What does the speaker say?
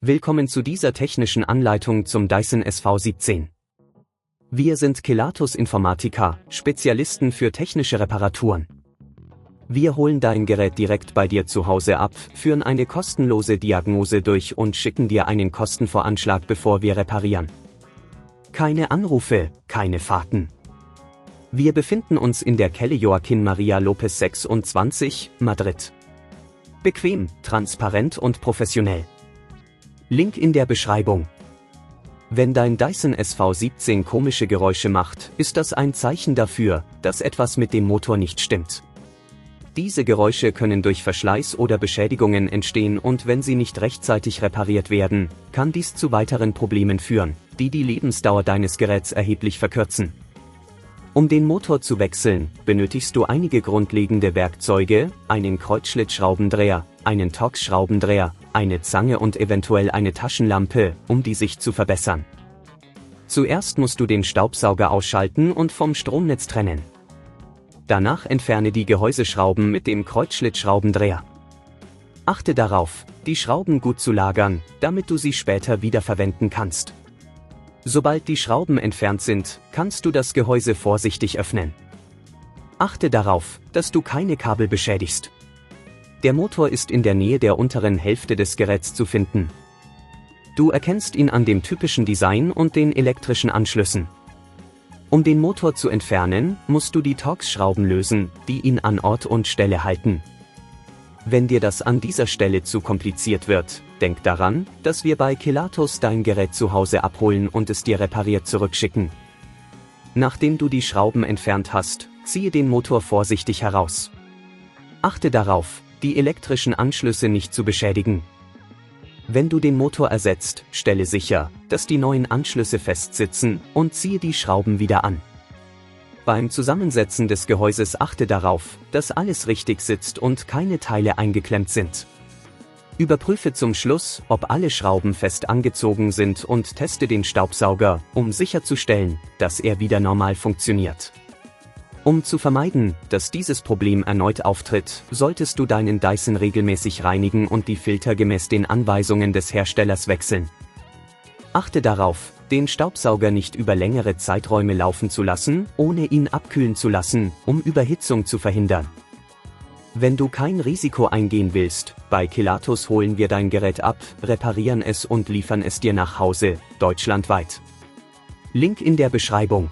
Willkommen zu dieser technischen Anleitung zum Dyson SV17. Wir sind Kelatos Informatiker, Spezialisten für technische Reparaturen. Wir holen dein Gerät direkt bei dir zu Hause ab, führen eine kostenlose Diagnose durch und schicken dir einen Kostenvoranschlag, bevor wir reparieren. Keine Anrufe, keine Fahrten. Wir befinden uns in der Calle Joaquin Maria Lopez 26, Madrid. Bequem, transparent und professionell. Link in der Beschreibung. Wenn dein Dyson SV17 komische Geräusche macht, ist das ein Zeichen dafür, dass etwas mit dem Motor nicht stimmt. Diese Geräusche können durch Verschleiß oder Beschädigungen entstehen und wenn sie nicht rechtzeitig repariert werden, kann dies zu weiteren Problemen führen, die die Lebensdauer deines Geräts erheblich verkürzen. Um den Motor zu wechseln, benötigst du einige grundlegende Werkzeuge, einen Kreuzschlitzschraubendreher, einen Torx-Schraubendreher, eine Zange und eventuell eine Taschenlampe, um die Sicht zu verbessern. Zuerst musst du den Staubsauger ausschalten und vom Stromnetz trennen. Danach entferne die Gehäuseschrauben mit dem Kreuzschlitzschraubendreher. Achte darauf, die Schrauben gut zu lagern, damit du sie später wiederverwenden kannst. Sobald die Schrauben entfernt sind, kannst du das Gehäuse vorsichtig öffnen. Achte darauf, dass du keine Kabel beschädigst. Der Motor ist in der Nähe der unteren Hälfte des Geräts zu finden. Du erkennst ihn an dem typischen Design und den elektrischen Anschlüssen. Um den Motor zu entfernen, musst du die Torx-Schrauben lösen, die ihn an Ort und Stelle halten. Wenn dir das an dieser Stelle zu kompliziert wird, denk daran, dass wir bei Kelatos dein Gerät zu Hause abholen und es dir repariert zurückschicken. Nachdem du die Schrauben entfernt hast, ziehe den Motor vorsichtig heraus. Achte darauf, die elektrischen Anschlüsse nicht zu beschädigen. Wenn du den Motor ersetzt, stelle sicher, dass die neuen Anschlüsse festsitzen und ziehe die Schrauben wieder an. Beim Zusammensetzen des Gehäuses achte darauf, dass alles richtig sitzt und keine Teile eingeklemmt sind. Überprüfe zum Schluss, ob alle Schrauben fest angezogen sind und teste den Staubsauger, um sicherzustellen, dass er wieder normal funktioniert. Um zu vermeiden, dass dieses Problem erneut auftritt, solltest du deinen Dyson regelmäßig reinigen und die Filter gemäß den Anweisungen des Herstellers wechseln. Achte darauf, den Staubsauger nicht über längere Zeiträume laufen zu lassen, ohne ihn abkühlen zu lassen, um Überhitzung zu verhindern. Wenn du kein Risiko eingehen willst, bei Kelatos holen wir dein Gerät ab, reparieren es und liefern es dir nach Hause, deutschlandweit. Link in der Beschreibung.